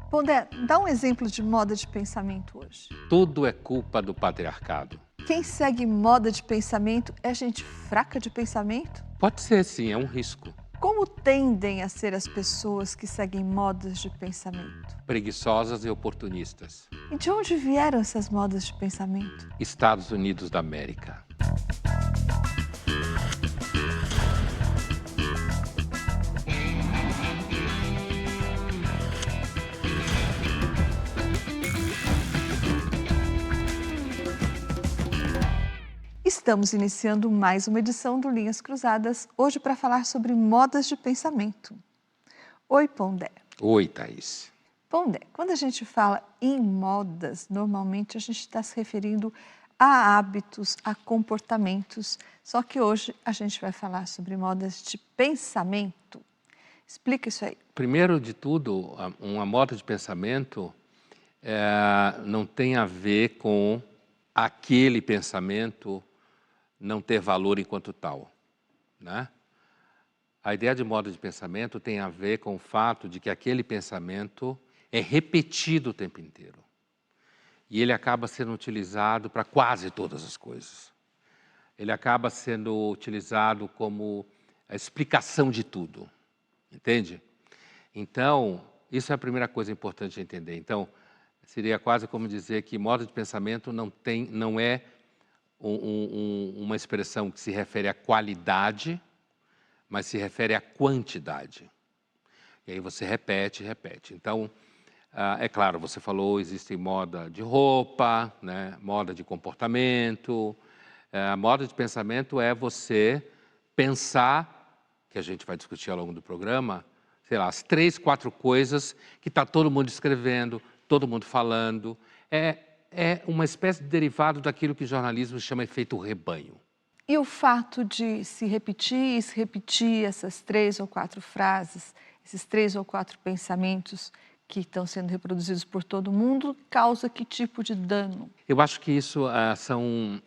Pondé, dá um exemplo de moda de pensamento hoje. Tudo é culpa do patriarcado. Quem segue moda de pensamento é gente fraca de pensamento? Pode ser sim, é um risco. Como tendem a ser as pessoas que seguem modas de pensamento? Preguiçosas e oportunistas. E de onde vieram essas modas de pensamento? Estados Unidos da América. Estamos iniciando mais uma edição do Linhas Cruzadas, hoje para falar sobre modas de pensamento. Oi, Pondé. Oi, Thaís. Pondé, quando a gente fala em modas, normalmente a gente está se referindo a hábitos, a comportamentos. Só que hoje a gente vai falar sobre modas de pensamento. Explica isso aí. Primeiro de tudo, uma moda de pensamento não tem a ver com aquele pensamento não ter valor enquanto tal, né? A ideia de moda de pensamento tem a ver com o fato de que aquele pensamento é repetido o tempo inteiro. E ele acaba sendo utilizado para quase todas as coisas. Ele acaba sendo utilizado como a explicação de tudo, entende? Então, isso é a primeira coisa importante de entender. Então, seria quase como dizer que moda de pensamento não é uma expressão que se refere à qualidade, mas se refere à quantidade. E aí você repete, repete. Então, é claro, você falou, existe moda de roupa, né? Moda de comportamento. A moda de pensamento é você pensar, que a gente vai discutir ao longo do programa, sei lá, as 3, 4 coisas que está todo mundo escrevendo, todo mundo falando. É uma espécie de derivado daquilo que o jornalismo chama efeito rebanho. E o fato de se repetir essas 3 ou 4 frases, esses 3 ou 4 pensamentos que estão sendo reproduzidos por todo mundo, causa que tipo de dano? Eu acho que isso são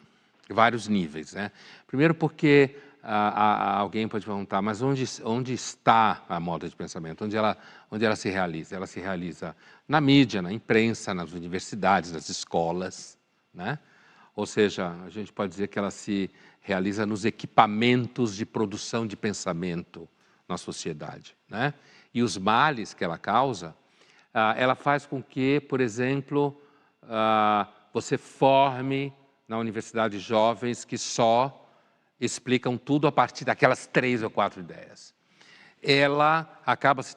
vários níveis, né? Primeiro porque alguém pode perguntar, mas onde está a moda de pensamento? Onde ela se realiza? Ela se realiza na mídia, na imprensa, nas universidades, nas escolas, né? Ou seja, a gente pode dizer que ela se realiza nos equipamentos de produção de pensamento na sociedade, né? E os males que ela causa, ela faz com que, por exemplo, você forme na universidade jovens que só explicam tudo a partir daquelas 3 ou 4 ideias. Elas acabam se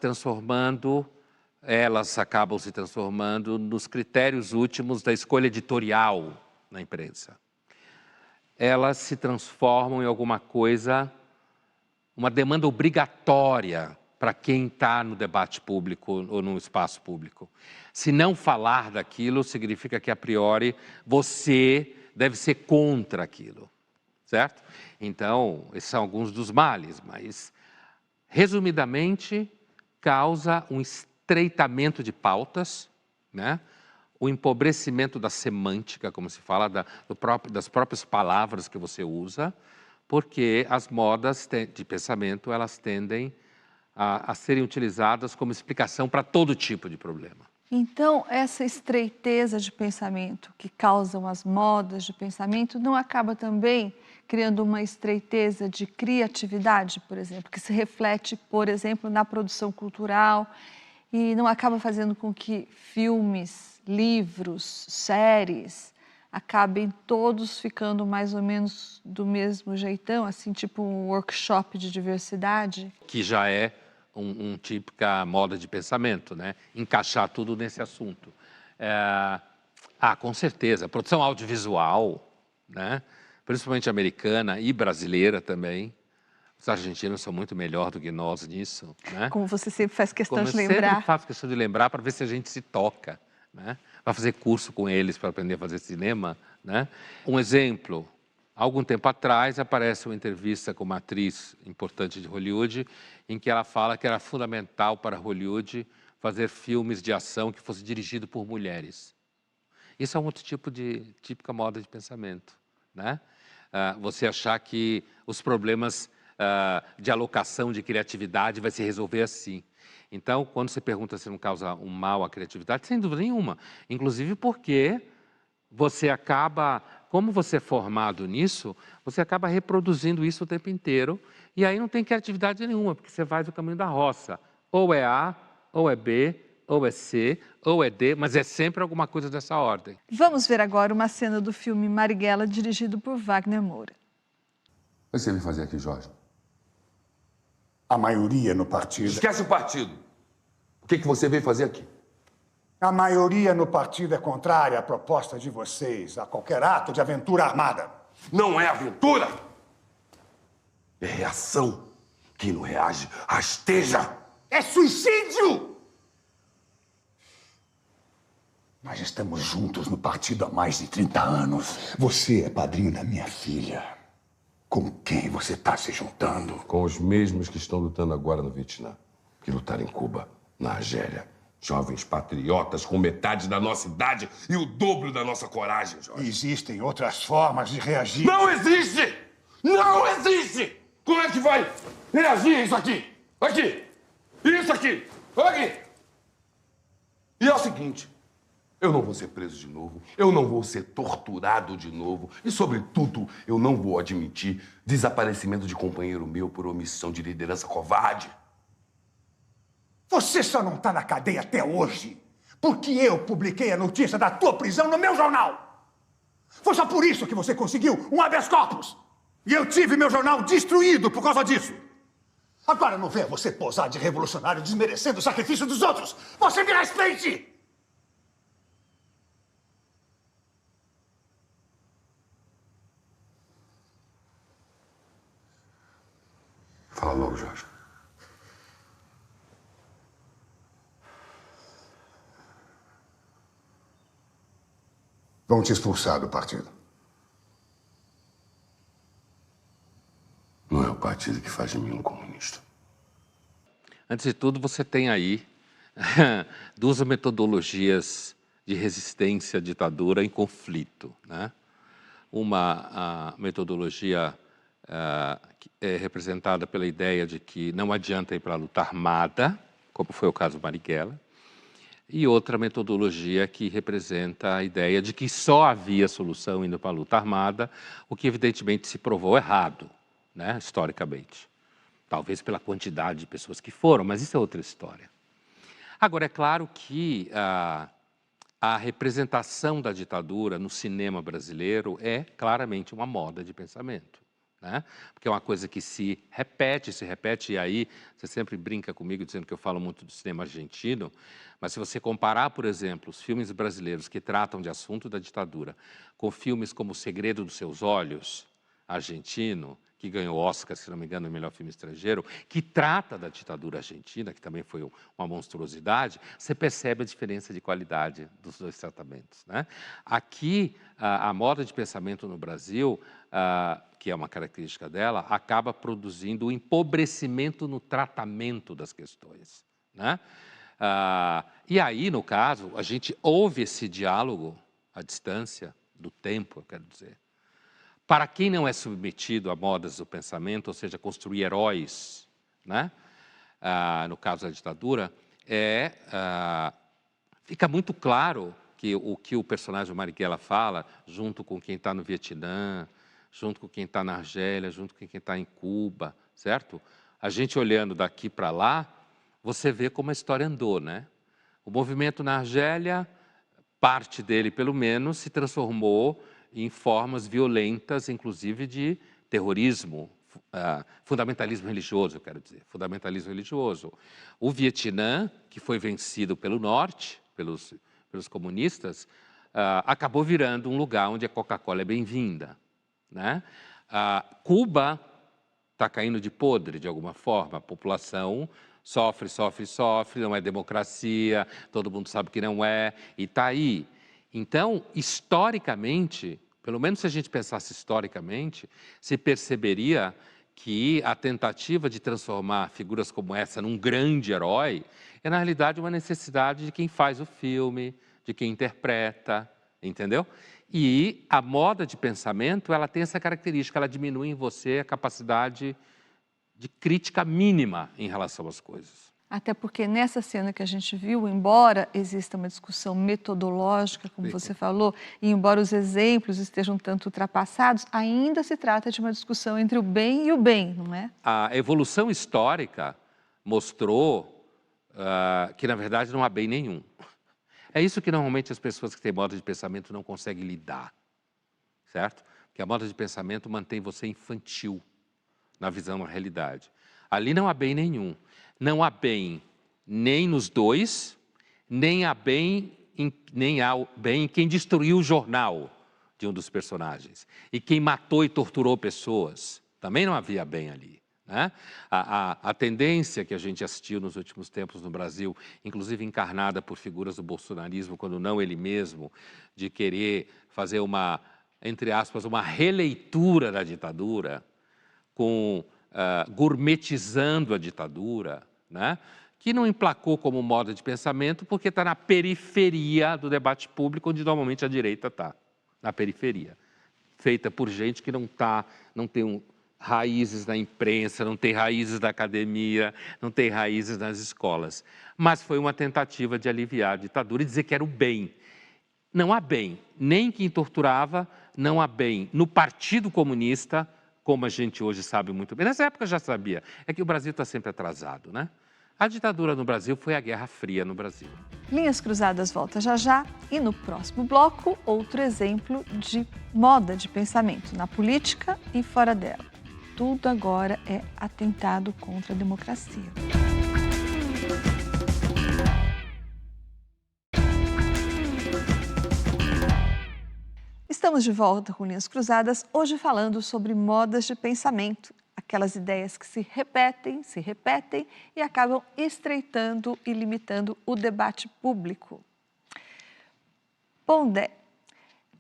transformando nos critérios últimos da escolha editorial na imprensa. Elas se transformam em alguma coisa, uma demanda obrigatória para quem está no debate público ou no espaço público. Se não falar daquilo, significa que, a priori, você deve ser contra aquilo, certo? Então, esses são alguns dos males, mas, resumidamente, causa um estreitamento de pautas, né? O empobrecimento da semântica, como se fala, das próprias palavras que você usa, porque as modas de pensamento, elas tendem a serem utilizadas como explicação para todo tipo de problema. Então, essa estreiteza de pensamento que causam as modas de pensamento não acaba também criando uma estreiteza de criatividade, por exemplo, que se reflete, por exemplo, na produção cultural e não acaba fazendo com que filmes, livros, séries acabem todos ficando mais ou menos do mesmo jeitão, assim, tipo um workshop de diversidade? Que já é típica moda de pensamento, né? Encaixar tudo nesse assunto. Com certeza, produção audiovisual, né? Principalmente americana e brasileira também. Os argentinos são muito melhor do que nós nisso, né? Como você sempre faz questão de Eu sempre lembrar. faço questão de lembrar para ver se a gente se toca, né? Vai fazer curso com eles para aprender a fazer cinema, né? Um exemplo, algum tempo atrás aparece uma entrevista com uma atriz importante de Hollywood, em que ela fala que era fundamental para Hollywood fazer filmes de ação que fosse dirigido por mulheres. Isso é um outro tipo de típica moda de pensamento, né? Você achar que os problemas de alocação de criatividade vai se resolver assim. Então, quando você pergunta se não causa um mal à criatividade, sem dúvida nenhuma. Inclusive porque você acaba, como você é formado nisso, você acaba reproduzindo isso o tempo inteiro, e aí não tem criatividade nenhuma, porque você faz o caminho da roça. Ou é A, ou é B, ou é C, ou é D, mas é sempre alguma coisa dessa ordem. Vamos ver agora uma cena do filme Marighella, dirigido por Wagner Moura. O que você veio fazer aqui, Jorge? A maioria no partido. Esquece o partido. O que você veio fazer aqui? A maioria no partido é contrária à proposta de vocês, a qualquer ato de aventura armada. Não é aventura! É reação. Quem não reage, rasteja! É suicídio! Nós estamos juntos no partido há mais de 30 anos. Você é padrinho da minha filha. Com quem você está se juntando? Com os mesmos que estão lutando agora no Vietnã. Que lutaram em Cuba, na Argélia. Jovens patriotas com metade da nossa idade e o dobro da nossa coragem, Jorge. Existem outras formas de reagir. Não existe! Não existe! Como é que vai reagir isso aqui? Aqui! Isso aqui! Aqui! E é o seguinte, eu não vou ser preso de novo, eu não vou ser torturado de novo e, sobretudo, eu não vou admitir desaparecimento de companheiro meu por omissão de liderança covarde. Você só não está na cadeia até hoje porque eu publiquei a notícia da tua prisão no meu jornal. Foi só por isso que você conseguiu um habeas corpus. E eu tive meu jornal destruído por causa disso. Agora não venha você posar de revolucionário desmerecendo o sacrifício dos outros. Você me respeite! Fala logo, Jorge. Vão te expulsar do partido. Não é o partido que faz de mim um comunista. Antes de tudo, você tem aí duas metodologias de resistência à ditadura em conflito, né? Uma a metodologia que é representada pela ideia de que não adianta ir para a luta armada, como foi o caso do Marighella, e outra metodologia que representa a ideia de que só havia solução indo para a luta armada, o que evidentemente se provou errado, né, historicamente. Talvez pela quantidade de pessoas que foram, mas isso é outra história. Agora, é claro que a representação da ditadura no cinema brasileiro é claramente uma moda de pensamento, né? Porque é uma coisa que se repete, e aí você sempre brinca comigo dizendo que eu falo muito do cinema argentino, mas se você comparar, por exemplo, os filmes brasileiros que tratam de assunto da ditadura com filmes como O Segredo dos Seus Olhos, argentino, que ganhou Oscar, se não me engano, o melhor filme estrangeiro, que trata da ditadura argentina, que também foi uma monstruosidade, você percebe a diferença de qualidade dos dois tratamentos, né? Aqui, a moda de pensamento no Brasil, que é uma característica dela, acaba produzindo o empobrecimento no tratamento das questões, né? E aí, no caso, a gente ouve esse diálogo à distância do tempo, eu quero dizer. Para quem não é submetido a modas do pensamento, ou seja, construir heróis, né? No caso da ditadura, fica muito claro que o que o personagem Marighella fala, junto com quem está no Vietnã, junto com quem está na Argélia, junto com quem está em Cuba, certo? A gente olhando daqui para lá, você vê como a história andou, né? O movimento na Argélia, parte dele pelo menos, se transformou em formas violentas, inclusive de terrorismo, fundamentalismo religioso, eu quero dizer, fundamentalismo religioso. O Vietnã, que foi vencido pelo norte, pelos comunistas, acabou virando um lugar onde a Coca-Cola é bem-vinda, né? Cuba está caindo de podre, de alguma forma, a população sofre, não é democracia, todo mundo sabe que não é, e está aí. Então, historicamente, pelo menos se a gente pensasse historicamente, se perceberia que a tentativa de transformar figuras como essa num grande herói é, na realidade, uma necessidade de quem faz o filme, de quem interpreta, entendeu? E a moda de pensamento, ela tem essa característica, ela diminui em você a capacidade de crítica mínima em relação às coisas. Até porque nessa cena que a gente viu, embora exista uma discussão metodológica, como Sim. você falou, e embora os exemplos estejam tanto ultrapassados, ainda se trata de uma discussão entre o bem e o bem, não é? A evolução histórica mostrou que, na verdade, não há bem nenhum. É isso que normalmente as pessoas que têm modo de pensamento não conseguem lidar, certo? Porque a moda de pensamento mantém você infantil na visão da realidade. Ali não há bem nenhum. Não há bem nem nos dois, nem há bem em quem destruiu o jornal de um dos personagens. E quem matou e torturou pessoas. Também não havia bem ali. Né? A tendência que a gente assistiu nos últimos tempos no Brasil, inclusive encarnada por figuras do bolsonarismo, quando não ele mesmo, de querer fazer uma, entre aspas, uma releitura da ditadura, gourmetizando a ditadura, né? Que não emplacou como moda de pensamento porque está na periferia do debate público, onde normalmente a direita está, na periferia. Feita por gente que não tem raízes na imprensa, não tem raízes da academia, não tem raízes nas escolas. Mas foi uma tentativa de aliviar a ditadura e dizer que era o bem. Não há bem, nem quem torturava, não há bem no Partido Comunista, como a gente hoje sabe muito bem. Nessa época já sabia, é que o Brasil está sempre atrasado, né? A ditadura no Brasil foi a Guerra Fria no Brasil. Linhas Cruzadas volta já já e no próximo bloco, outro exemplo de moda de pensamento na política e fora dela. Tudo agora é atentado contra a democracia. Estamos de volta com Linhas Cruzadas, hoje falando sobre modas de pensamento, aquelas ideias que se repetem e acabam estreitando e limitando o debate público. Pondé,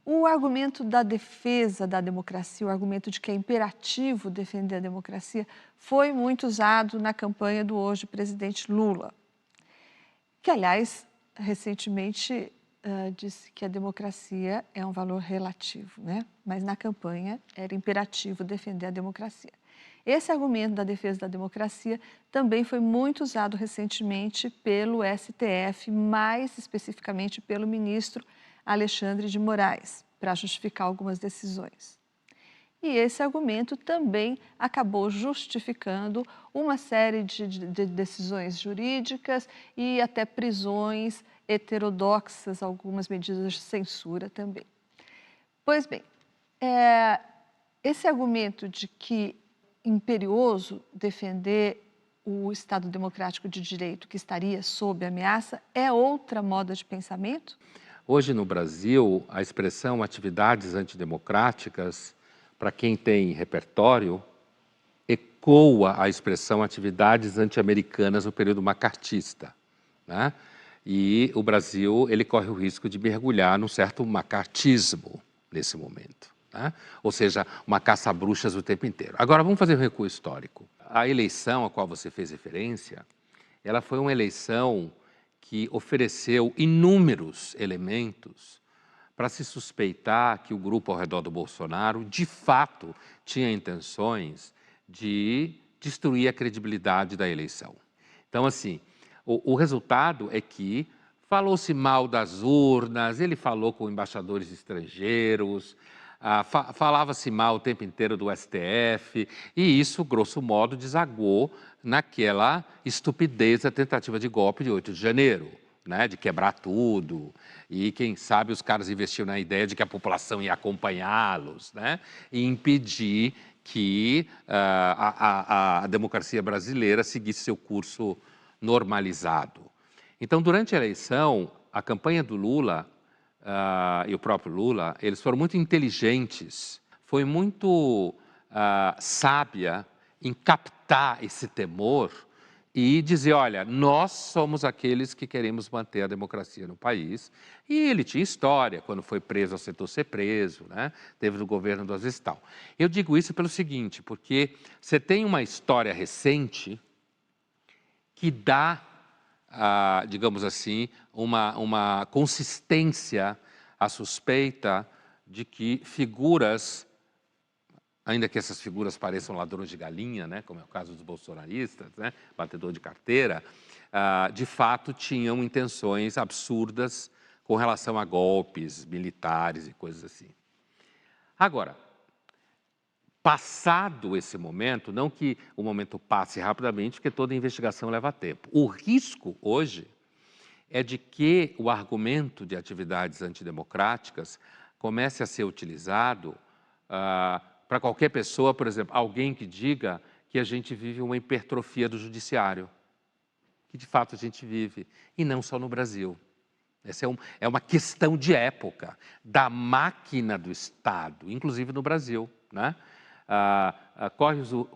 o argumento da defesa da democracia, o argumento de que é imperativo defender a democracia, foi muito usado na campanha do hoje presidente Lula, que, aliás, recentemente disse que a democracia é um valor relativo, né? Mas na campanha era imperativo defender a democracia. Esse argumento da defesa da democracia também foi muito usado recentemente pelo STF, mais especificamente pelo ministro Alexandre de Moraes, para justificar algumas decisões. E esse argumento também acabou justificando uma série de decisões jurídicas e até prisões heterodoxas, algumas medidas de censura também. Pois bem, esse argumento de que é imperioso defender o Estado democrático de direito que estaria sob ameaça é outra moda de pensamento? Hoje no Brasil, a expressão atividades antidemocráticas, para quem tem repertório, ecoa a expressão atividades anti-americanas no período macartista, né? E o Brasil, ele corre o risco de mergulhar num certo macartismo nesse momento, né? Ou seja, uma caça a bruxas o tempo inteiro. Agora, vamos fazer um recuo histórico. A eleição a qual você fez referência, ela foi uma eleição que ofereceu inúmeros elementos para se suspeitar que o grupo ao redor do Bolsonaro, de fato, tinha intenções de destruir a credibilidade da eleição. Então, assim, o resultado é que falou-se mal das urnas, ele falou com embaixadores estrangeiros, falava-se mal o tempo inteiro do STF, e isso, grosso modo, desagou naquela estupidez da tentativa de golpe de 8 de janeiro, né, de quebrar tudo, e quem sabe os caras investiam na ideia de que a população ia acompanhá-los, né, e impedir que a democracia brasileira seguisse seu curso normalizado. Então, durante a eleição, a campanha do Lula e o próprio Lula, eles foram muito inteligentes, foi muito sábia em captar esse temor e dizer, olha, nós somos aqueles que queremos manter a democracia no país. E ele tinha história, quando foi preso, aceitou ser preso, né? Teve no governo do Aziz tal. Eu digo isso pelo seguinte, porque você tem uma história recente que dá, digamos assim, uma consistência à suspeita de que figuras ainda que essas figuras pareçam ladrões de galinha, né, como é o caso dos bolsonaristas, né, batedor de carteira, de fato tinham intenções absurdas com relação a golpes militares e coisas assim. Agora, passado esse momento, não que o momento passe rapidamente, porque toda investigação leva tempo. O risco hoje é de que o argumento de atividades antidemocráticas comece a ser utilizado para qualquer pessoa, por exemplo, alguém que diga que a gente vive uma hipertrofia do judiciário, que de fato a gente vive, e não só no Brasil. Essa é uma questão de época, da máquina do Estado, inclusive no Brasil, né?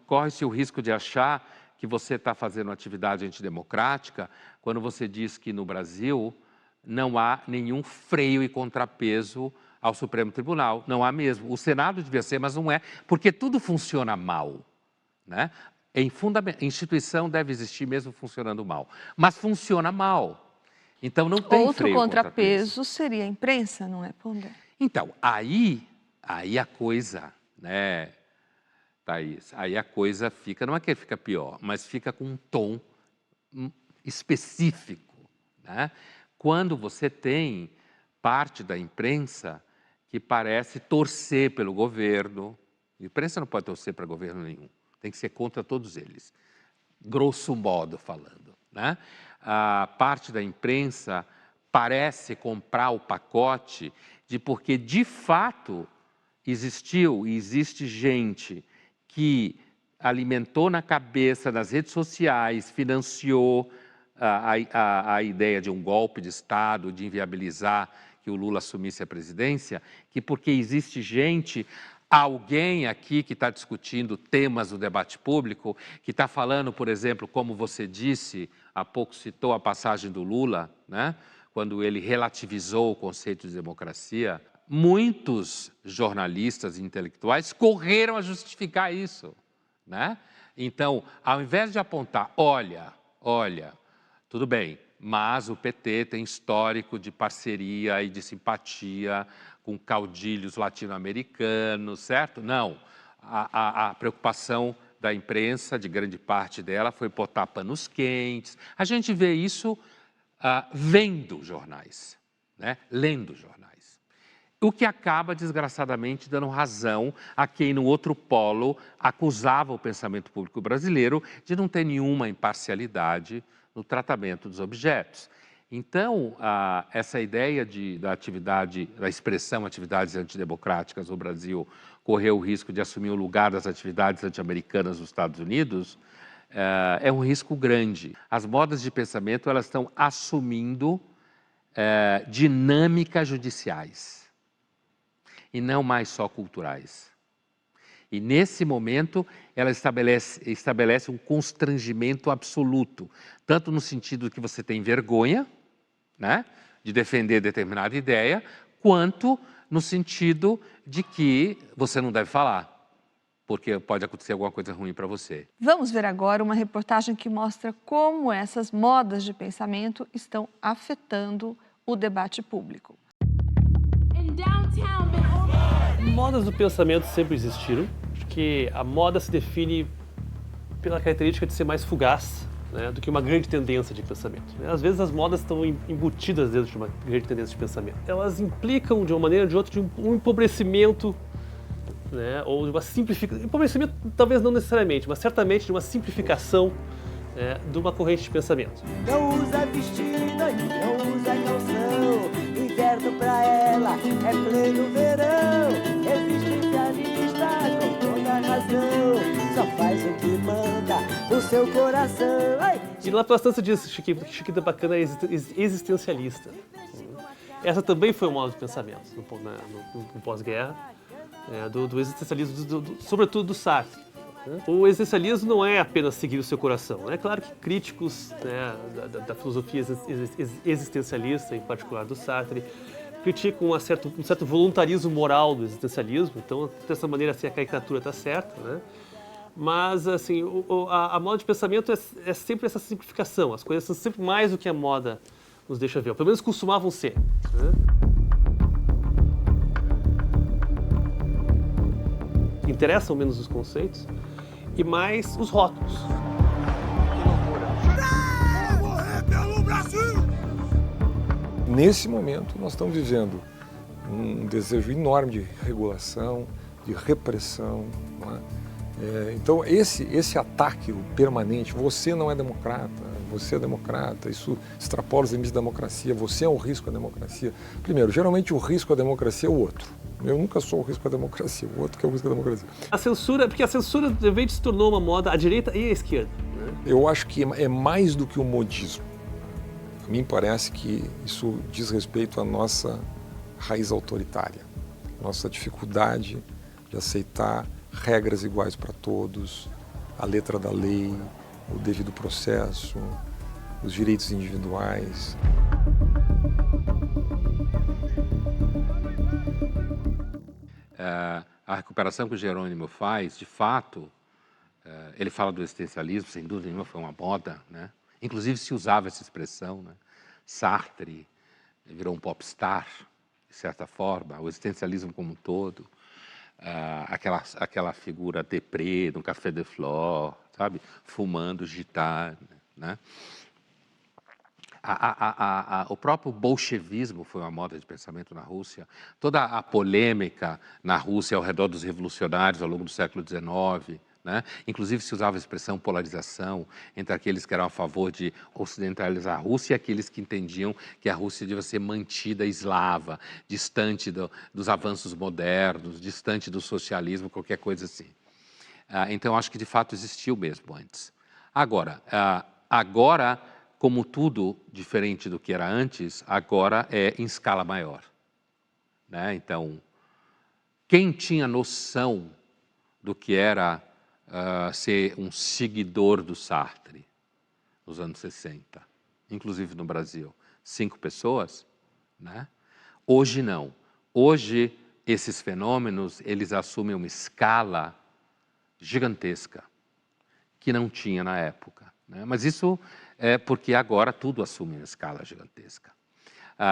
Corre-se o risco de achar que você está fazendo atividade antidemocrática quando você diz que no Brasil não há nenhum freio e contrapeso ao Supremo Tribunal. Não há mesmo. O Senado devia ser, mas não é, porque tudo funciona mal, né? Instituição deve existir mesmo funcionando mal, mas funciona mal. Então não tem Outro freio contrapeso seria a imprensa, não é, Pondé? Então, aí a coisa, né, Thaís, aí a coisa fica, não é que fica pior, mas fica com um tom específico, né? Quando você tem parte da imprensa que parece torcer pelo governo. A imprensa não pode torcer para governo nenhum, tem que ser contra todos eles, grosso modo falando, né? A parte da imprensa parece comprar o pacote de porque, de fato, existiu e existe gente que alimentou na cabeça, nas redes sociais, financiou a ideia de um golpe de Estado, de inviabilizar que o Lula assumisse a presidência, que porque existe gente, alguém aqui que está discutindo temas do debate público, que está falando, por exemplo, como você disse, há pouco citou a passagem do Lula, né? Quando ele relativizou o conceito de democracia, muitos jornalistas e intelectuais correram a justificar isso, né? Então, ao invés de apontar, olha, tudo bem, mas o PT tem histórico de parceria e de simpatia com caudilhos latino-americanos, certo? Não, a preocupação da imprensa, de grande parte dela, foi botar panos quentes. A gente vê isso vendo jornais, né? Lendo jornais. O que acaba, desgraçadamente, dando razão a quem, no outro polo, acusava o pensamento público brasileiro de não ter nenhuma imparcialidade no tratamento dos objetos. Então, essa ideia da expressão atividades antidemocráticas no Brasil correu o risco de assumir o lugar das atividades anti-americanas nos Estados Unidos, é um risco grande. As modas de pensamento, elas estão assumindo dinâmicas judiciais e não mais só culturais. E, nesse momento, ela estabelece um constrangimento absoluto, tanto no sentido que você tem vergonha, né, de defender determinada ideia, quanto no sentido de que você não deve falar, porque pode acontecer alguma coisa ruim para você. Vamos ver agora uma reportagem que mostra como essas modas de pensamento estão afetando o debate público. Modas do pensamento sempre existiram, porque a moda se define pela característica de ser mais fugaz, né, do que uma grande tendência de pensamento. Às vezes as modas estão embutidas dentro de uma grande tendência de pensamento. Elas implicam, de uma maneira ou de outra, de um empobrecimento, né, ou de uma simplificação. Empobrecimento talvez não necessariamente, mas certamente de uma simplificação, né, de uma corrente de pensamento. Não usa vestido, não usa calção. Inverno pra ela é pleno verão. Existencialista com toda a razão. Só faz o que manda o seu coração. Ai. E lá pela Estância diz Chiquita Bacana é existencialista. Essa também foi um modo de pensamento no pós-guerra, do existencialismo, sobretudo do Sartre. O existencialismo não é apenas seguir o seu coração. É claro que críticos, né, da filosofia existencialista, em particular do Sartre, criticam um certo voluntarismo moral do existencialismo. Então, dessa maneira, assim, a caricatura está certa, né? Mas, assim, a moda de pensamento é sempre essa simplificação. As coisas são sempre mais do que a moda nos deixa ver. Ou pelo menos costumavam ser, né? interessam menos os conceitos e mais os rótulos. Nesse momento, nós estamos vivendo um desejo enorme de regulação, de repressão. Não é? Então, esse ataque permanente, você não é democrata, você é democrata, isso extrapola os limites da democracia, você é um risco à democracia. Primeiro, geralmente o risco à democracia é o outro. Eu nunca sou o risco à democracia, o outro que é o risco à democracia. A censura, porque a censura de repente se tornou uma moda à direita e à esquerda. Né? Eu acho que é mais do que o modismo. A mim parece que isso diz respeito à nossa raiz autoritária, nossa dificuldade de aceitar regras iguais para todos, a letra da lei, o devido processo, os direitos individuais. A recuperação que o Jerônimo faz, de fato, ele fala do existencialismo, sem dúvida nenhuma foi uma moda, né? Inclusive se usava essa expressão, né? Sartre virou um popstar, de certa forma, o existencialismo como um todo, aquela figura deprê, no Café de Flore, sabe? Fumando, gitar, né? O próprio bolchevismo foi uma moda de pensamento na Rússia. Toda a polêmica na Rússia ao redor dos revolucionários ao longo do século XIX, né? Inclusive se usava a expressão polarização entre aqueles que eram a favor de ocidentalizar a Rússia e aqueles que entendiam que a Rússia devia ser mantida eslava, distante dos avanços modernos, distante do socialismo, qualquer coisa assim. Então, acho que de fato existiu mesmo antes. Agora, como tudo diferente do que era antes, agora é em escala maior, né? Então, quem tinha noção do que era ser um seguidor do Sartre nos anos 60, inclusive no Brasil? 5 pessoas, né? Hoje não. Hoje, esses fenômenos, eles assumem uma escala gigantesca, que não tinha na época, né? Mas isso é porque agora tudo assume uma escala gigantesca.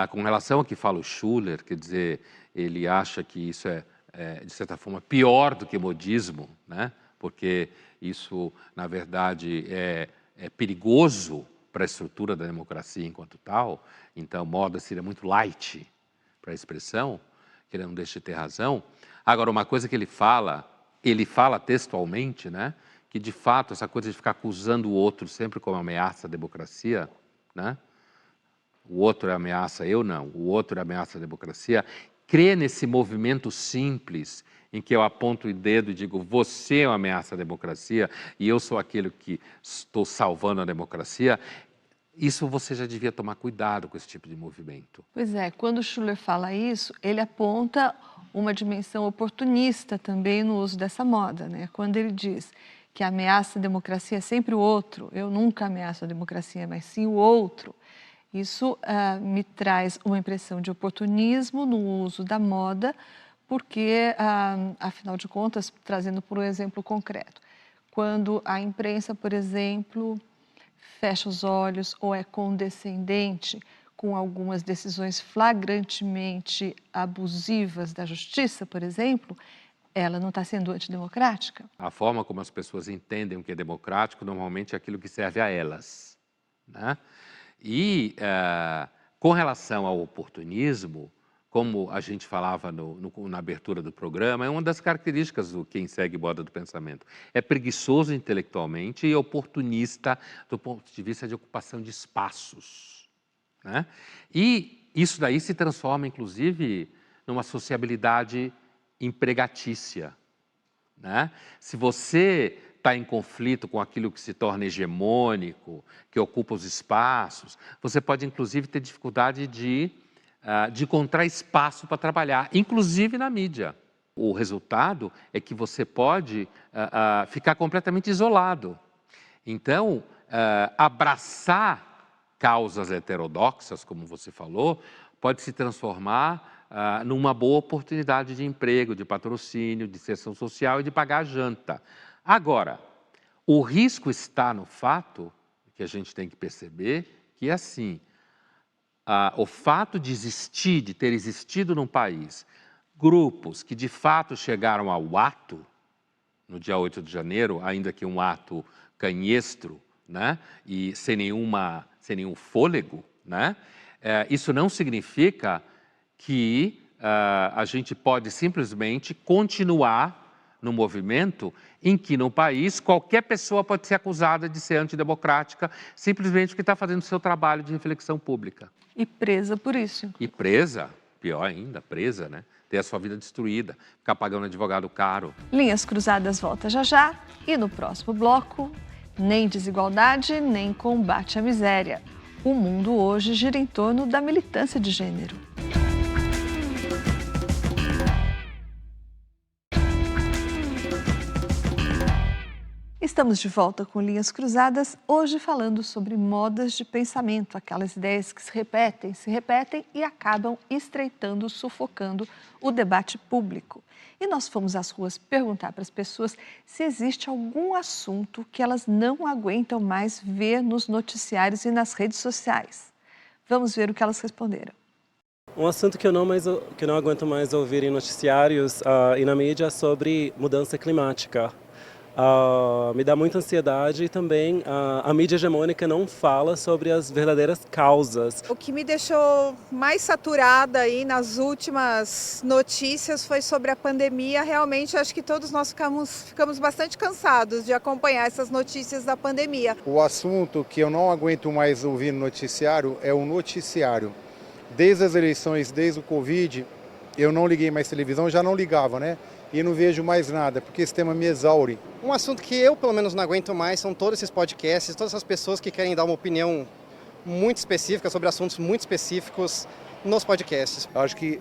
Com relação ao que fala o Schuller, quer dizer, ele acha que isso é de certa forma, pior do que modismo, né? Porque isso, na verdade, é perigoso para a estrutura da democracia enquanto tal. Então, moda seria muito light para a expressão, que ele não deixa de ter razão. Agora, uma coisa que ele fala textualmente, né? Que, de fato, essa coisa de ficar acusando o outro sempre como ameaça à democracia, né? O outro é ameaça, eu não. O outro é ameaça à democracia. Crê nesse movimento simples em que eu aponto o dedo e digo, você é uma ameaça à democracia e eu sou aquele que estou salvando a democracia, isso você já devia tomar cuidado com esse tipo de movimento. Pois é, quando o Schuller fala isso, ele aponta uma dimensão oportunista também no uso dessa moda, né? Quando ele diz que a ameaça à democracia é sempre o outro, eu nunca ameaço a democracia, mas sim o outro. Isso me traz uma impressão de oportunismo no uso da moda, porque, afinal de contas, trazendo por um exemplo concreto, quando a imprensa, por exemplo, fecha os olhos ou é condescendente com algumas decisões flagrantemente abusivas da justiça, por exemplo, ela não está sendo antidemocrática? A forma como as pessoas entendem o que é democrático normalmente é aquilo que serve a elas, né? E, com relação ao oportunismo, como a gente falava na abertura do programa, é uma das características do quem segue moda do pensamento. É preguiçoso intelectualmente e oportunista do ponto de vista de ocupação de espaços, né? E isso daí se transforma, inclusive, numa sociabilidade empregatícia, né? Se você está em conflito com aquilo que se torna hegemônico, que ocupa os espaços, você pode, inclusive, ter dificuldade de encontrar espaço para trabalhar, inclusive na mídia. O resultado é que você pode ficar completamente isolado. Então, abraçar causas heterodoxas, como você falou, pode se transformar numa boa oportunidade de emprego, de patrocínio, de inserção social e de pagar a janta. Agora, o risco está no fato, que a gente tem que perceber, que é assim, o fato de ter existido num país grupos que de fato chegaram ao ato, no dia 8 de janeiro, ainda que um ato canhestro, né? E sem nenhum fôlego, né? Isso não significa que a gente pode simplesmente continuar no movimento em que no país qualquer pessoa pode ser acusada de ser antidemocrática simplesmente porque está fazendo o seu trabalho de reflexão pública. E presa por isso. E presa, pior ainda, presa, né? Ter a sua vida destruída, ficar pagando advogado caro. Linhas Cruzadas volta já já e no próximo bloco, nem desigualdade, nem combate à miséria. O mundo hoje gira em torno da militância de gênero. Estamos de volta com Linhas Cruzadas, hoje falando sobre modas de pensamento, aquelas ideias que se repetem e acabam estreitando, sufocando o debate público. E nós fomos às ruas perguntar para as pessoas se existe algum assunto que elas não aguentam mais ver nos noticiários e nas redes sociais. Vamos ver o que elas responderam. Um assunto que eu não aguento mais ouvir em noticiários e na mídia é sobre mudança climática. Me dá muita ansiedade e também a mídia hegemônica não fala sobre as verdadeiras causas. O que me deixou mais saturada aí nas últimas notícias foi sobre a pandemia. Realmente acho que todos nós ficamos bastante cansados de acompanhar essas notícias da pandemia. O assunto que eu não aguento mais ouvir no noticiário é o noticiário. Desde as eleições, desde o Covid, eu não liguei mais televisão, já não ligava, né? E não vejo mais nada, porque esse tema me exaure. Um assunto que eu, pelo menos, não aguento mais são todos esses podcasts, todas essas pessoas que querem dar uma opinião muito específica sobre assuntos muito específicos nos podcasts. Acho que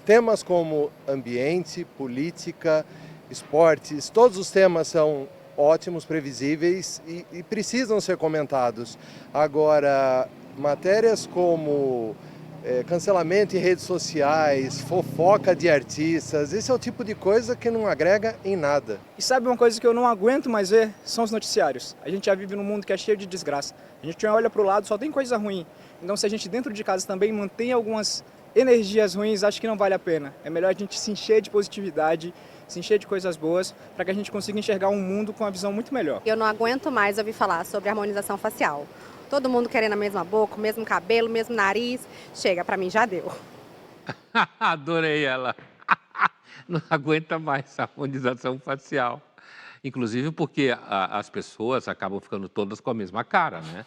temas como ambiente, política, esportes, todos os temas são ótimos, previsíveis e precisam ser comentados. Agora, matérias como cancelamento em redes sociais, fofoca de artistas, esse é o tipo de coisa que não agrega em nada. E sabe uma coisa que eu não aguento mais ver? São os noticiários. A gente já vive num mundo que é cheio de desgraça. A gente olha para o lado, só tem coisa ruim. Então se a gente dentro de casa também mantém algumas energias ruins, acho que não vale a pena. É melhor a gente se encher de positividade, se encher de coisas boas, para que a gente consiga enxergar um mundo com uma visão muito melhor. Eu não aguento mais ouvir falar sobre harmonização facial. Todo mundo querendo a mesma boca, o mesmo cabelo, o mesmo nariz. Chega, pra mim já deu. Adorei ela. Não aguenta mais a harmonização facial. Inclusive porque as pessoas acabam ficando todas com a mesma cara, né?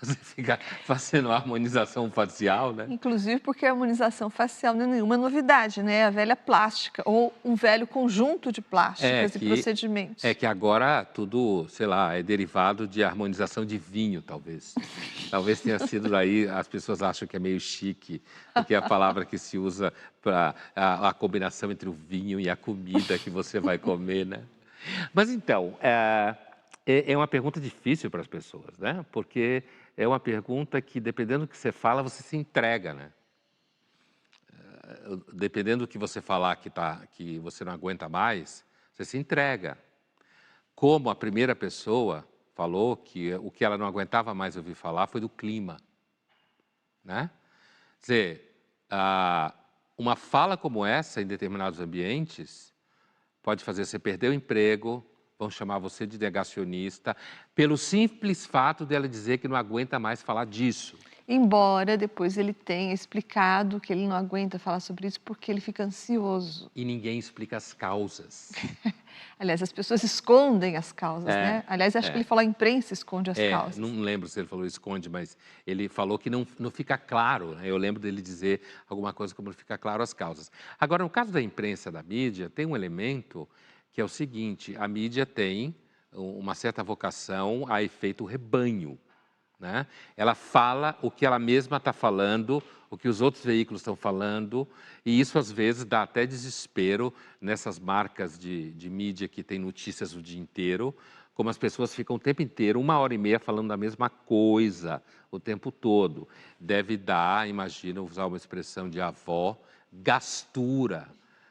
Você fica fazendo a harmonização facial, né? Inclusive porque a harmonização facial não é nenhuma novidade, né? A velha plástica, ou um velho conjunto de plásticas e procedimentos. É que agora tudo, sei lá, é derivado de harmonização de vinho, talvez. Talvez tenha sido daí, as pessoas acham que é meio chique, porque é a palavra que se usa para a combinação entre o vinho e a comida que você vai comer, né? Mas então, é uma pergunta difícil para as pessoas, né? Porque é uma pergunta que, dependendo do que você fala, você se entrega, né? Dependendo do que você falar que você não aguenta mais, você se entrega. Como a primeira pessoa falou que o que ela não aguentava mais ouvir falar foi do clima, né? Quer dizer, uma fala como essa em determinados ambientes pode fazer você perder o emprego, vão chamar você de negacionista, pelo simples fato dela dizer que não aguenta mais falar disso. Embora depois ele tenha explicado que ele não aguenta falar sobre isso porque ele fica ansioso. E ninguém explica as causas. Aliás, as pessoas escondem as causas, né? Aliás, acho que ele falou a imprensa esconde as causas. Não lembro se ele falou esconde, mas ele falou que não fica claro, né? Eu lembro dele dizer alguma coisa como não fica claro as causas. Agora, no caso da imprensa, da mídia, tem um elemento que é o seguinte: a mídia tem uma certa vocação a efeito rebanho, né? Ela fala o que ela mesma está falando, o que os outros veículos estão falando, e isso às vezes dá até desespero nessas marcas de mídia que tem notícias o dia inteiro, como as pessoas ficam o tempo inteiro, 1h30 falando da mesma coisa o tempo todo. Deve dar, imagina, usar uma expressão de avó, gastura,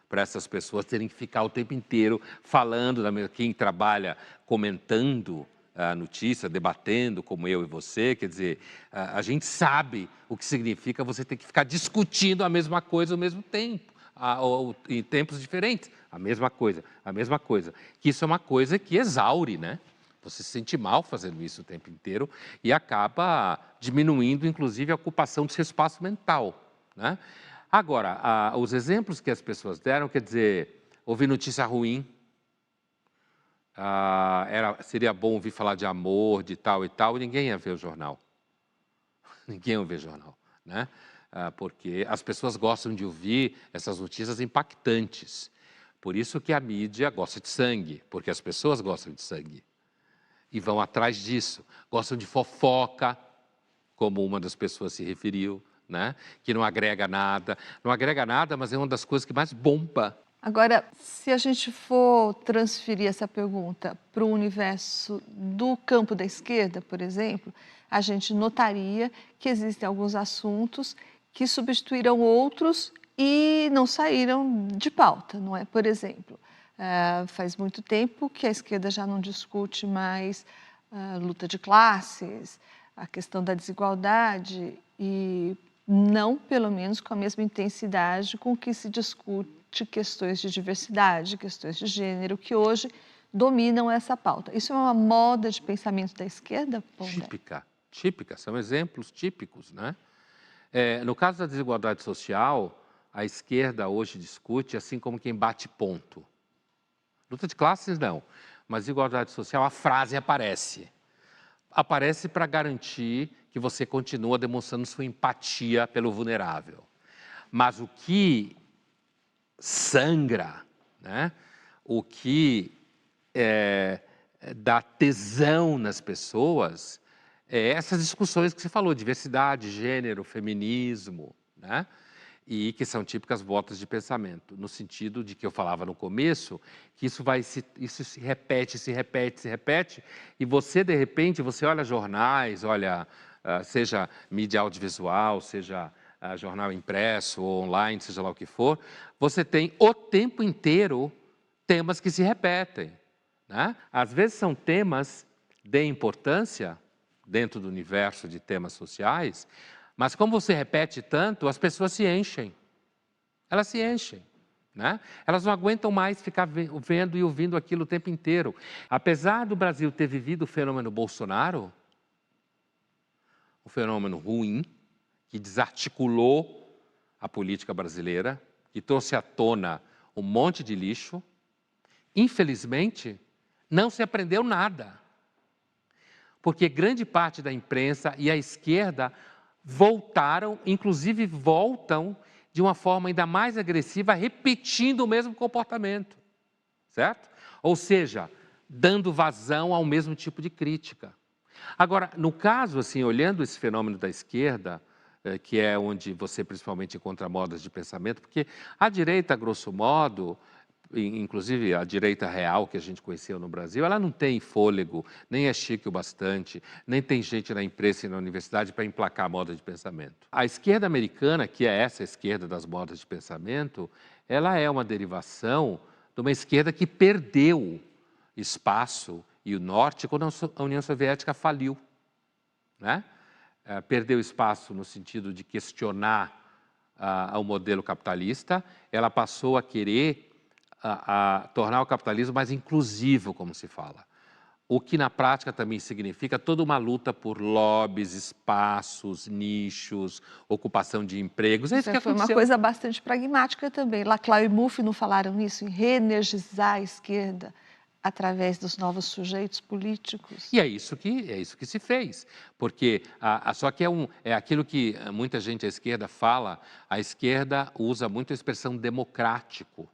para essas pessoas terem que ficar o tempo inteiro falando, quem trabalha comentando a notícia, debatendo, como eu e você, quer dizer, a gente sabe o que significa você ter que ficar discutindo a mesma coisa ao mesmo tempo. ou em tempos diferentes. A mesma coisa, a mesma coisa. Que isso é uma coisa que exaure, né? Você se sente mal fazendo isso o tempo inteiro e acaba diminuindo, inclusive, a ocupação do seu espaço mental, né? Agora, os exemplos que as pessoas deram, quer dizer, ouvir notícia ruim, seria bom ouvir falar de amor, de tal e tal, e ninguém ia ver o jornal. Ninguém ia ver o jornal, né? Porque as pessoas gostam de ouvir essas notícias impactantes. Por isso que a mídia gosta de sangue, porque as pessoas gostam de sangue. E vão atrás disso. Gostam de fofoca, como uma das pessoas se referiu, né? Que não agrega nada. Não agrega nada, mas é uma das coisas que mais bomba. Agora, se a gente for transferir essa pergunta para o universo do campo da esquerda, por exemplo, a gente notaria que existem alguns assuntos que substituíram outros e não saíram de pauta, não é? Por exemplo, faz muito tempo que a esquerda já não discute mais luta de classes, a questão da desigualdade e não, pelo menos, com a mesma intensidade com que se discute questões de diversidade, questões de gênero, que hoje dominam essa pauta. Isso é uma moda de pensamento da esquerda, Pondé? Típica, são exemplos típicos, né? No caso da desigualdade social, a esquerda hoje discute assim como quem bate ponto. Luta de classes, não. Mas desigualdade social, a frase aparece. Aparece para garantir que você continua demonstrando sua empatia pelo vulnerável. Mas o que sangra, né? O que dá tesão nas pessoas essas discussões que você falou, diversidade, gênero, feminismo, né? E que são típicas botas de pensamento, no sentido de que eu falava no começo, que isso se repete, e você, de repente, você olha jornais, olha, seja mídia audiovisual, seja jornal impresso ou online, seja lá o que for, você tem o tempo inteiro temas que se repetem, né? Às vezes são temas de importância, dentro do universo de temas sociais, mas como você repete tanto, as pessoas se enchem. Elas se enchem, né? Elas não aguentam mais ficar vendo e ouvindo aquilo o tempo inteiro. Apesar do Brasil ter vivido o fenômeno Bolsonaro, um fenômeno ruim, que desarticulou a política brasileira, que trouxe à tona um monte de lixo, infelizmente, não se aprendeu nada. Porque grande parte da imprensa e a esquerda voltaram, inclusive voltam de uma forma ainda mais agressiva, repetindo o mesmo comportamento, certo? Ou seja, dando vazão ao mesmo tipo de crítica. Agora, no caso, assim, olhando esse fenômeno da esquerda, que é onde você principalmente encontra modas de pensamento, porque a direita, grosso modo, inclusive a direita real que a gente conheceu no Brasil, ela não tem fôlego, nem é chique o bastante, nem tem gente na imprensa e na universidade para emplacar a moda de pensamento. A esquerda americana, que é essa esquerda das modas de pensamento, ela é uma derivação de uma esquerda que perdeu espaço e o norte quando a União Soviética faliu, né? Perdeu espaço no sentido de questionar o modelo capitalista, ela passou a querer a tornar o capitalismo mais inclusivo, como se fala. O que na prática também significa toda uma luta por lobbies, espaços, nichos, ocupação de empregos. É isso que foi uma coisa bastante pragmática também. Laclau e Mouffe não falaram nisso, em reenergizar a esquerda através dos novos sujeitos políticos. E é isso que se fez, porque só que é aquilo que muita gente à esquerda fala, a esquerda usa muito a expressão democrático.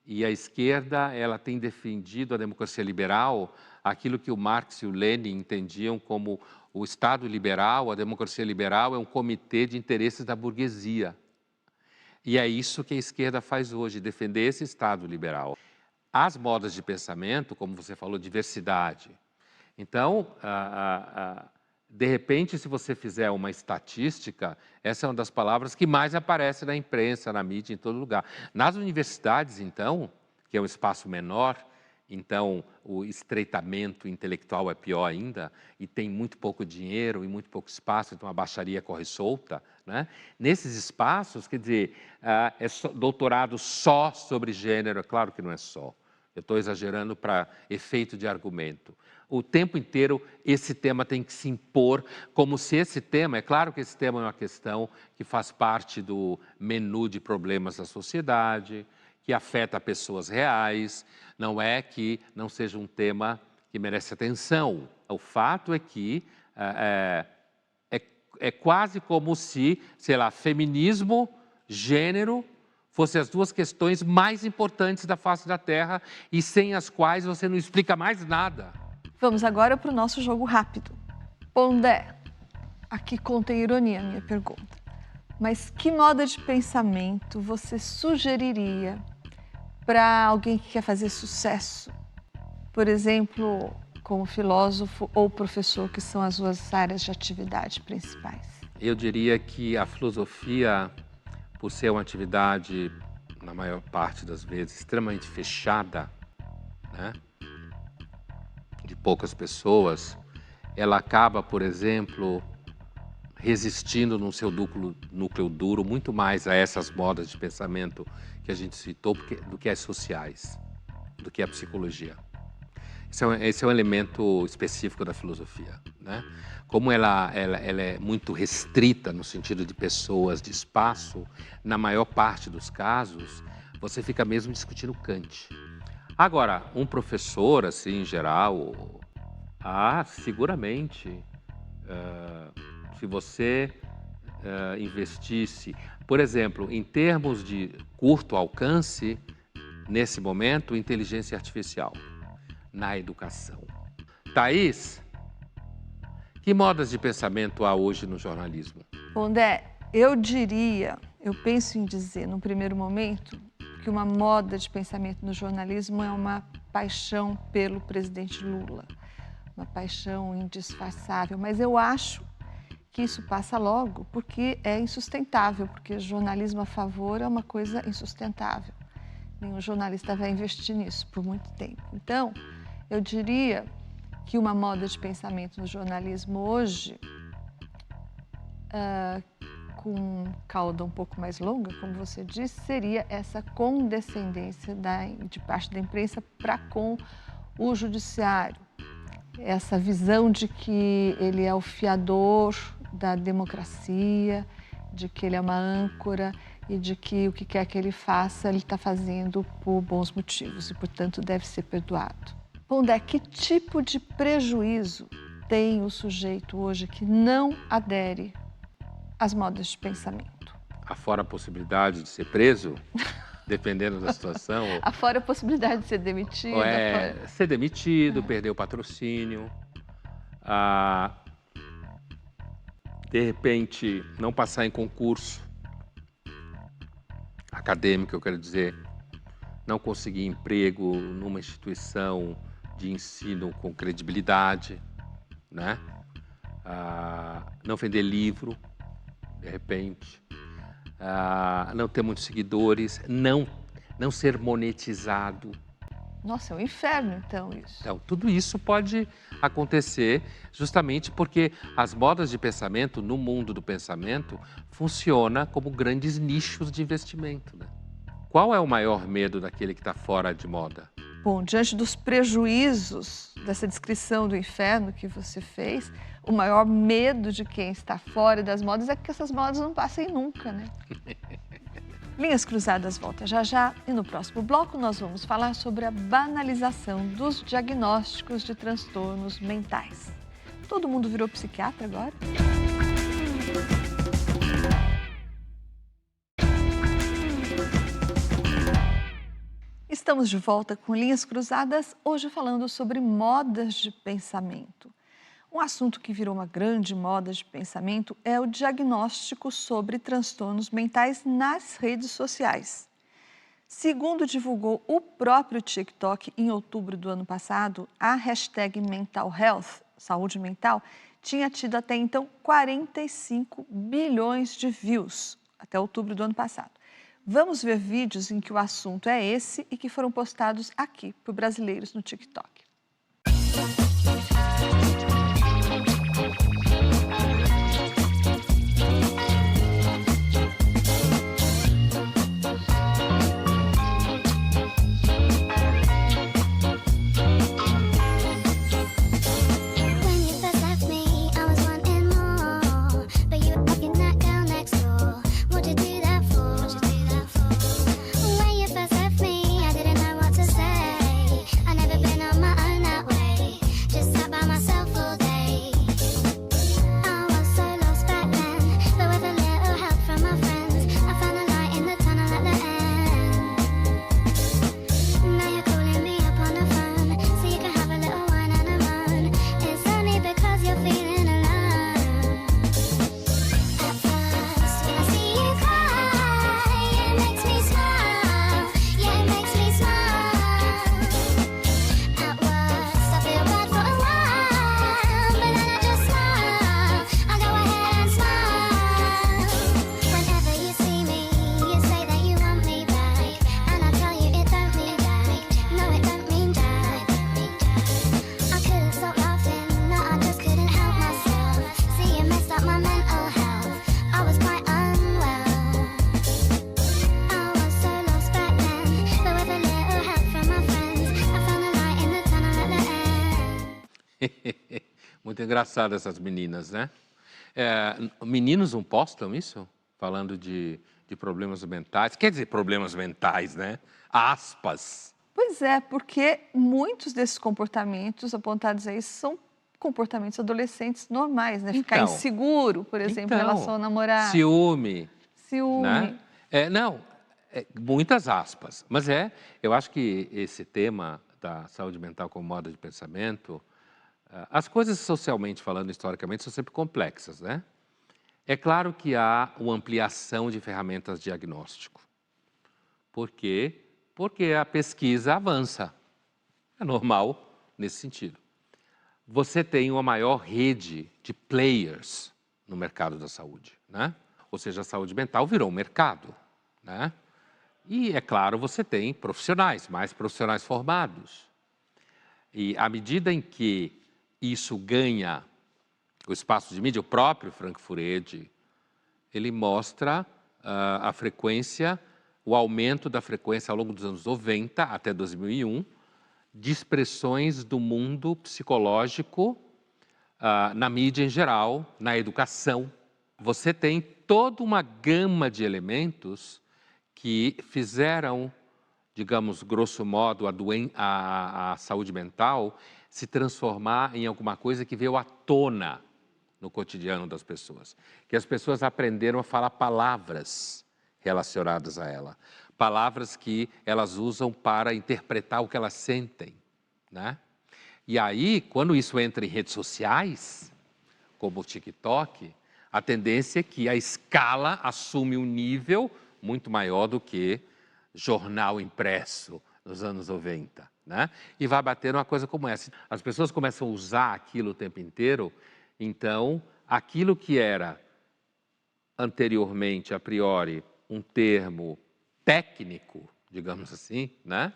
E a esquerda, ela tem defendido a democracia liberal, aquilo que o Marx e o Lenin entendiam como o Estado liberal, a democracia liberal é um comitê de interesses da burguesia. E é isso que a esquerda faz hoje, defender esse Estado liberal. As modas de pensamento, como você falou, diversidade. Então, de repente, se você fizer uma estatística, essa é uma das palavras que mais aparece na imprensa, na mídia, em todo lugar. Nas universidades, então, que é um espaço menor, Então, o estreitamento intelectual é pior ainda, e tem muito pouco dinheiro e muito pouco espaço, então a baixaria corre solta, né? Nesses espaços, quer dizer, doutorado só sobre gênero, é claro que não é só. Eu estou exagerando para efeito de argumento. O tempo inteiro esse tema tem que se impor, como se esse tema, é claro que esse tema é uma questão que faz parte do menu de problemas da sociedade, que afeta pessoas reais, não é que não seja um tema que merece atenção. O fato é que é quase como se, sei lá, feminismo, gênero, fossem as duas questões mais importantes da face da Terra e sem as quais você não explica mais nada. Vamos agora para o nosso jogo rápido. Pondé, aqui contém ironia a minha pergunta, mas que moda de pensamento você sugeriria para alguém que quer fazer sucesso? Por exemplo, como filósofo ou professor, que são as suas áreas de atividade principais. Eu diria que a filosofia, por ser uma atividade, na maior parte das vezes, extremamente fechada, né, de poucas pessoas, ela acaba, por exemplo, resistindo no seu núcleo duro muito mais a essas modas de pensamento que a gente citou do que as sociais, do que a psicologia. Esse é um elemento específico da filosofia, né? Como ela é muito restrita no sentido de pessoas, de espaço, na maior parte dos casos, você fica mesmo discutindo Kant. Agora, um professor, assim, em geral, seguramente, se você investisse, por exemplo, em termos de curto alcance, nesse momento, inteligência artificial na educação. Thaís, que modas de pensamento há hoje no jornalismo? Pondé, eu penso em dizer, num primeiro momento, que uma moda de pensamento no jornalismo é uma paixão pelo presidente Lula, uma paixão indisfarçável, mas eu acho que isso passa logo porque é insustentável, porque jornalismo a favor é uma coisa insustentável. Nenhum jornalista vai investir nisso por muito tempo. Então, eu diria que uma moda de pensamento no jornalismo hoje, com cauda um pouco mais longa, como você disse, seria essa condescendência de parte da imprensa para com o judiciário. Essa visão de que ele é o fiador da democracia, de que ele é uma âncora e de que o que quer que ele faça, ele está fazendo por bons motivos e, portanto, deve ser perdoado. Pondé, que tipo de prejuízo tem o sujeito hoje que não adere às modas de pensamento? Afora a possibilidade de ser preso, dependendo da situação. Afora a possibilidade de ser demitido. Ser demitido, perder o patrocínio, de repente não passar em concurso acadêmico, eu quero dizer, não conseguir emprego numa instituição de ensino com credibilidade, né? Não vender livro, de repente, não ter muitos seguidores, não ser monetizado. Nossa, é um inferno, então, isso. Então, tudo isso pode acontecer justamente porque as modas de pensamento, no mundo do pensamento, funcionam como grandes nichos de investimento, né? Qual é o maior medo daquele que está fora de moda? Bom, diante dos prejuízos dessa descrição do inferno que você fez, o maior medo de quem está fora das modas é que essas modas não passem nunca, né? Linhas Cruzadas volta já já e no próximo bloco nós vamos falar sobre a banalização dos diagnósticos de transtornos mentais. Todo mundo virou psiquiatra agora? Estamos de volta com Linhas Cruzadas, hoje falando sobre modas de pensamento. Um assunto que virou uma grande moda de pensamento é o diagnóstico sobre transtornos mentais nas redes sociais. Segundo divulgou o próprio TikTok em outubro do ano passado, a hashtag Mental Health, saúde mental, tinha tido até então 45 bilhões de views, até outubro do ano passado. Vamos ver vídeos em que o assunto é esse e que foram postados aqui por brasileiros no TikTok. Muito engraçado essas meninas, né? Meninos não postam isso? Falando de problemas mentais. Quer dizer, problemas mentais, né? Aspas. Pois é, porque muitos desses comportamentos apontados aí são comportamentos adolescentes normais, né? Ficar Então, inseguro, por exemplo, em relação ao namorado. Ciúme. Ciúme. Né? Muitas aspas. Mas eu acho que esse tema da saúde mental como modo de pensamento, as coisas socialmente falando, historicamente, são sempre complexas, né? É claro que há uma ampliação de ferramentas de diagnóstico. Por quê? Porque a pesquisa avança. É normal nesse sentido. Você tem uma maior rede de players no mercado da saúde, né? Ou seja, a saúde mental virou um mercado, né? E, é claro, você tem profissionais, mais profissionais formados. E à medida em que isso ganha o espaço de mídia, o próprio Frank Furedi, ele mostra a frequência, o aumento da frequência ao longo dos anos 90 até 2001, de expressões do mundo psicológico na mídia em geral, na educação. Você tem toda uma gama de elementos que fizeram, digamos, grosso modo, a saúde mental se transformar em alguma coisa que veio à tona no cotidiano das pessoas. Que as pessoas aprenderam a falar palavras relacionadas a ela. Palavras que elas usam para interpretar o que elas sentem, né? E aí, quando isso entra em redes sociais, como o TikTok, a tendência é que a escala assume um nível muito maior do que jornal impresso nos anos 90, né? E vai bater uma coisa como essa. As pessoas começam a usar aquilo o tempo inteiro, então aquilo que era anteriormente, a priori, um termo técnico, digamos assim, né?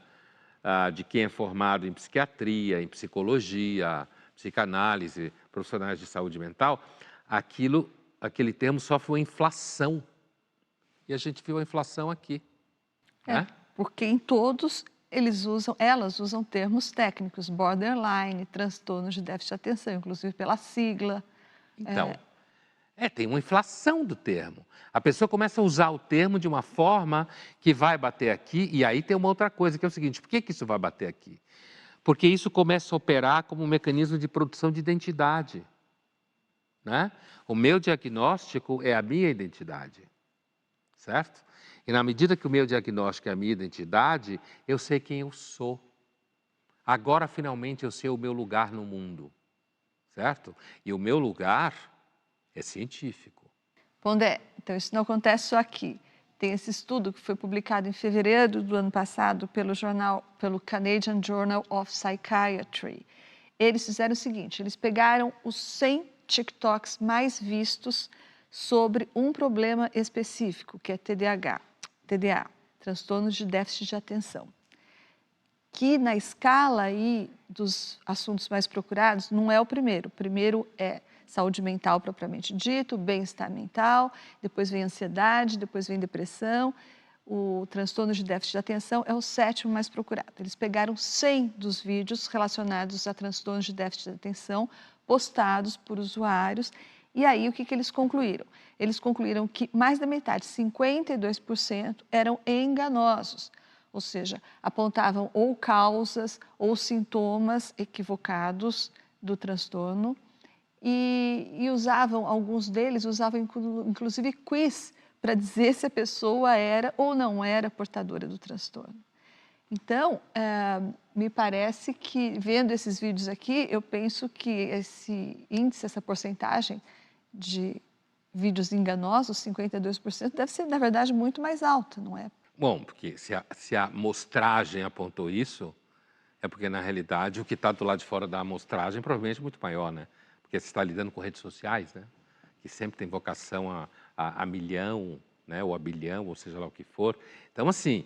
De quem é formado em psiquiatria, em psicologia, psicanálise, profissionais de saúde mental, aquele termo sofre uma inflação. E a gente viu a inflação aqui. Né? Porque em todos elas usam termos técnicos, borderline, transtornos de déficit de atenção, inclusive pela sigla. Então, tem uma inflação do termo. A pessoa começa a usar o termo de uma forma que vai bater aqui, e aí tem uma outra coisa, que é o seguinte: por que isso vai bater aqui? Porque isso começa a operar como um mecanismo de produção de identidade. Né? O meu diagnóstico é a minha identidade, certo? E na medida que o meu diagnóstico é a minha identidade, eu sei quem eu sou. Agora, finalmente, eu sei o meu lugar no mundo, certo? E o meu lugar é científico. Pondé, então isso não acontece só aqui. Tem esse estudo que foi publicado em fevereiro do ano passado pelo Canadian Journal of Psychiatry. Eles fizeram o seguinte: eles pegaram os 100 TikToks mais vistos sobre um problema específico, que é TDAH. TDA, transtorno de déficit de atenção, que na escala aí dos assuntos mais procurados não é o primeiro. O primeiro é saúde mental propriamente dito, bem-estar mental, depois vem ansiedade, depois vem depressão. O transtorno de déficit de atenção é o 7º mais procurado. Eles pegaram 100 dos vídeos relacionados a transtornos de déficit de atenção postados por usuários. E aí, o que eles concluíram? Eles concluíram que mais da metade, 52%, eram enganosos, ou seja, apontavam ou causas ou sintomas equivocados do transtorno e usavam, alguns deles usavam inclusive quiz para dizer se a pessoa era ou não era portadora do transtorno. Então, me parece que, vendo esses vídeos aqui, eu penso que esse índice, essa porcentagem de vídeos enganosos, 52%, deve ser, na verdade, muito mais alta, não é? Bom, porque se a amostragem apontou isso, é porque, na realidade, o que está do lado de fora da amostragem provavelmente é muito maior, né? Porque você está lidando com redes sociais, né? Que sempre tem vocação a milhão, né? Ou a bilhão, ou seja lá o que for. Então, assim,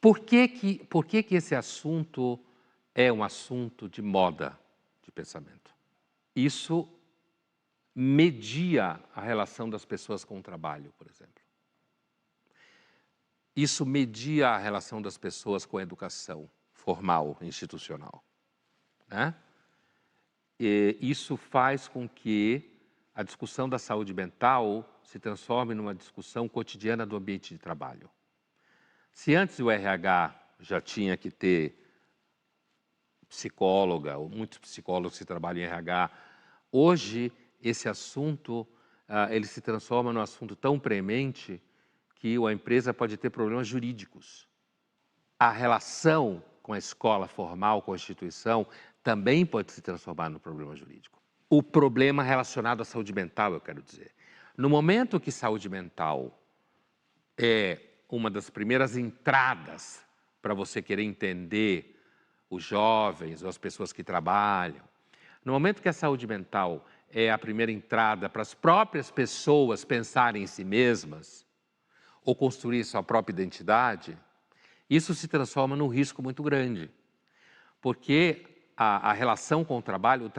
por que esse assunto é um assunto de moda de pensamento? Isso media a relação das pessoas com o trabalho, por exemplo. Isso media a relação das pessoas com a educação formal, institucional, né? E isso faz com que a discussão da saúde mental se transforme numa discussão cotidiana do ambiente de trabalho. Se antes o RH já tinha que ter psicóloga, ou muitos psicólogos que trabalham em RH, hoje esse assunto ele se transforma num assunto tão premente que a empresa pode ter problemas jurídicos. A relação com a escola formal, com a instituição, também pode se transformar num problema jurídico. O problema relacionado à saúde mental, eu quero dizer. No momento que saúde mental é uma das primeiras entradas para você querer entender os jovens ou as pessoas que trabalham, no momento que a saúde mental é a primeira entrada para as próprias pessoas pensarem em si mesmas, ou construir sua própria identidade, isso se transforma num risco muito grande. Porque a relação com o trabalho,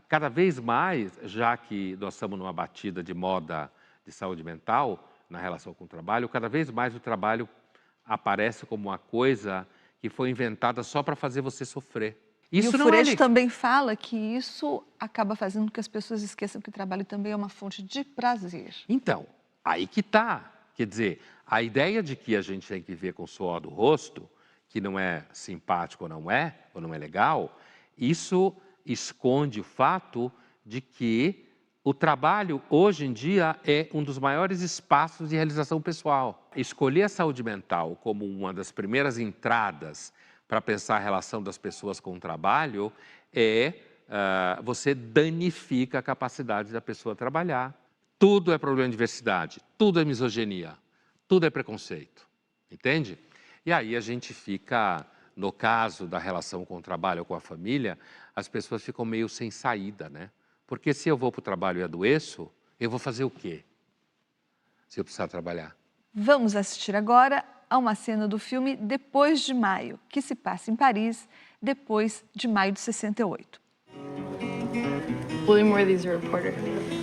cada vez mais, já que nós estamos numa batida de moda de saúde mental, na relação com o trabalho, cada vez mais o trabalho aparece como uma coisa que foi inventada só para fazer você sofrer. Isso e o Furet também fala que isso acaba fazendo com que as pessoas esqueçam que o trabalho também é uma fonte de prazer. Então, aí que está. Quer dizer, a ideia de que a gente tem que viver com o suor do rosto, que não é simpático ou não é legal, isso esconde o fato de que o trabalho, hoje em dia, é um dos maiores espaços de realização pessoal. Escolher a saúde mental como uma das primeiras entradas para pensar a relação das pessoas com o trabalho você danifica a capacidade da pessoa trabalhar. Tudo é problema de diversidade, tudo é misoginia, tudo é preconceito, entende? E aí a gente fica, no caso da relação com o trabalho ou com a família, as pessoas ficam meio sem saída, né? Porque se eu vou para o trabalho e adoeço, eu vou fazer o quê? Se eu precisar trabalhar. Vamos assistir agora a uma cena do filme Depois de Maio, que se passa em Paris, depois de maio de 68. William Worthy's a reporter.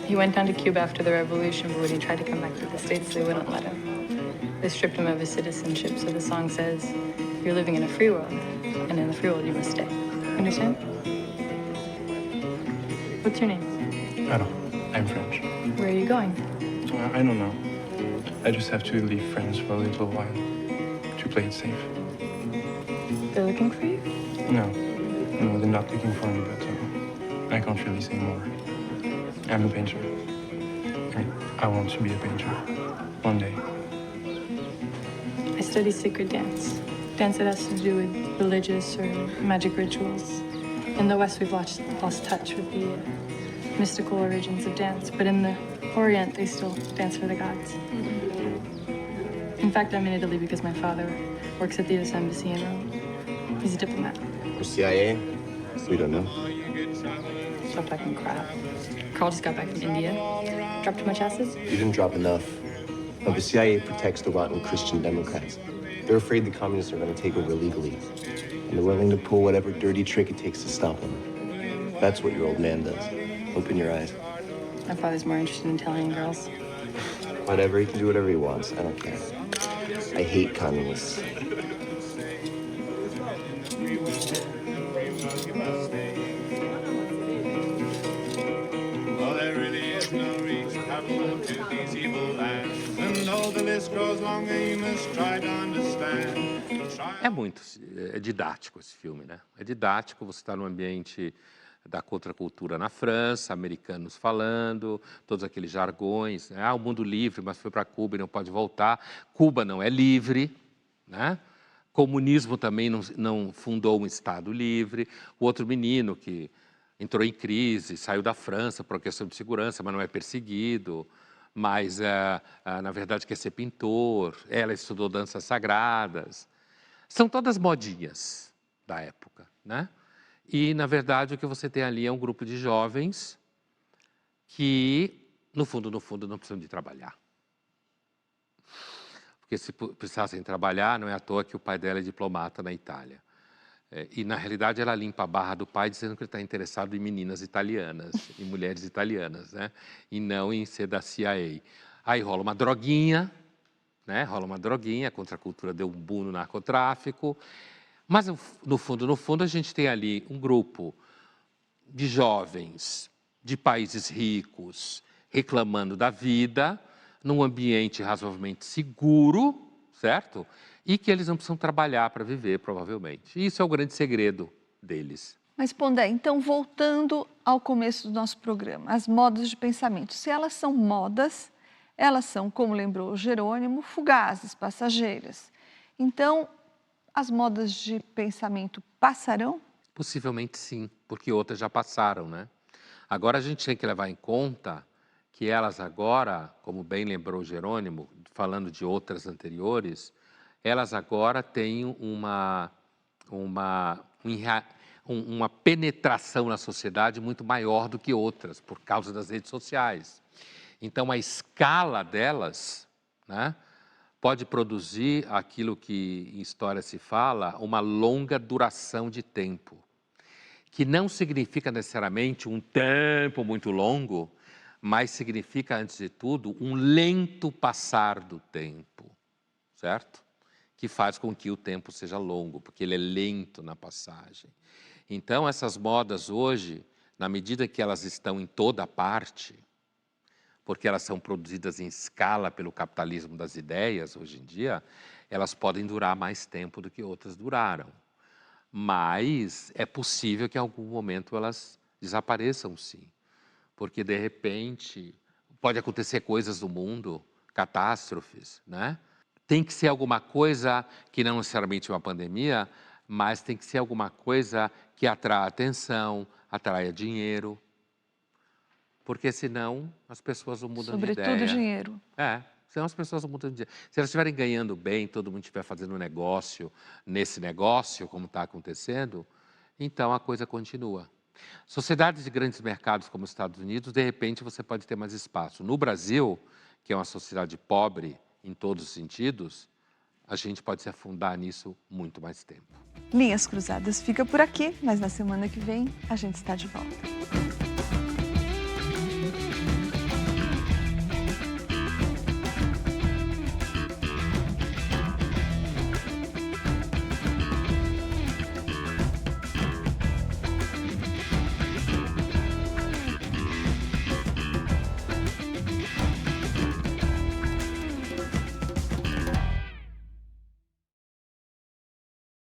He went down to Cuba after the revolution, but when he tried to come back to the States, they wouldn't let him. They stripped him of his citizenship, so the song says, you're living in a free world, and in the free world you must stay. Understand? What's your name? I don't. I'm French. Where are you going? I don't know. I just have to leave France for a little while to play it safe. They're looking for you? No, they're not looking for me, but I can't really say more. I'm a painter. I want to be a painter one day. I study sacred dance. Dance that has to do with religious or magic rituals. In the West, we've lost touch with the mystical origins of dance, but in the Orient, they still dance for the gods. In fact, I'm in Italy because my father works at the U.S. Embassy in Rome. He's a diplomat. The CIA? We don't know. Stop talking crap. Carl just got back from India. Dropped too much acid? You didn't drop enough. Now, the CIA protects the rotten Christian Democrats. They're afraid the communists are going to take over legally, and they're willing to pull whatever dirty trick it takes to stop them. That's what your old man does. Open your eyes. My father's more interested in Italian girls. Whatever, he can do whatever he wants. I don't care. I hate communists. É didático esse filme, né? É didático, você está num ambiente da contracultura na França, americanos falando, todos aqueles jargões, né? O mundo livre, mas foi para Cuba e não pode voltar. Cuba não é livre, né? Comunismo também não fundou um Estado livre. O outro menino que entrou em crise, saiu da França por questão de segurança, mas não é perseguido, mas, na verdade, quer ser pintor. Ela estudou danças sagradas. São todas modinhas da época, né? E, na verdade, o que você tem ali é um grupo de jovens que, no fundo, não precisam de trabalhar. Porque se precisassem trabalhar, não é à toa que o pai dela é diplomata na Itália. E, na realidade, ela limpa a barra do pai dizendo que ele está interessado em meninas italianas, em mulheres italianas, né? E não em ser da CIA. Aí rola uma droguinha, né? A contracultura deu um boom no narcotráfico. Mas, no fundo, a gente tem ali um grupo de jovens de países ricos reclamando da vida, num ambiente razoavelmente seguro, certo? E que eles não precisam trabalhar para viver, provavelmente. E isso é o grande segredo deles. Mas, Pondé, então, voltando ao começo do nosso programa, as modas de pensamento. Se elas são modas, elas são, como lembrou o Jerônimo, fugazes, passageiras. Então, as modas de pensamento passarão? Possivelmente sim, porque outras já passaram, né? Agora a gente tem que levar em conta que elas agora, como bem lembrou o Jerônimo, falando de outras anteriores, elas agora têm uma penetração na sociedade muito maior do que outras, por causa das redes sociais. Então, a escala delas, né, pode produzir aquilo que em história se fala, uma longa duração de tempo, que não significa necessariamente um tempo muito longo, mas significa, antes de tudo, um lento passar do tempo, certo? Que faz com que o tempo seja longo, porque ele é lento na passagem. Então, essas modas hoje, na medida que elas estão em toda parte, porque elas são produzidas em escala pelo capitalismo das ideias, hoje em dia, elas podem durar mais tempo do que outras duraram. Mas é possível que em algum momento elas desapareçam, sim. Porque, de repente, pode acontecer coisas no mundo, catástrofes, né? Tem que ser alguma coisa que não necessariamente é uma pandemia, mas tem que ser alguma coisa que atrai atenção, atraia dinheiro. Porque senão as pessoas não mudam de ideia. Sobretudo dinheiro. Senão as pessoas não mudam de ideia. Se elas estiverem ganhando bem, todo mundo estiver fazendo um negócio nesse negócio, como está acontecendo, então a coisa continua. Sociedades de grandes mercados como os Estados Unidos, de repente você pode ter mais espaço. No Brasil, que é uma sociedade pobre em todos os sentidos, a gente pode se afundar nisso muito mais tempo. Linhas Cruzadas fica por aqui, mas na semana que vem a gente está de volta.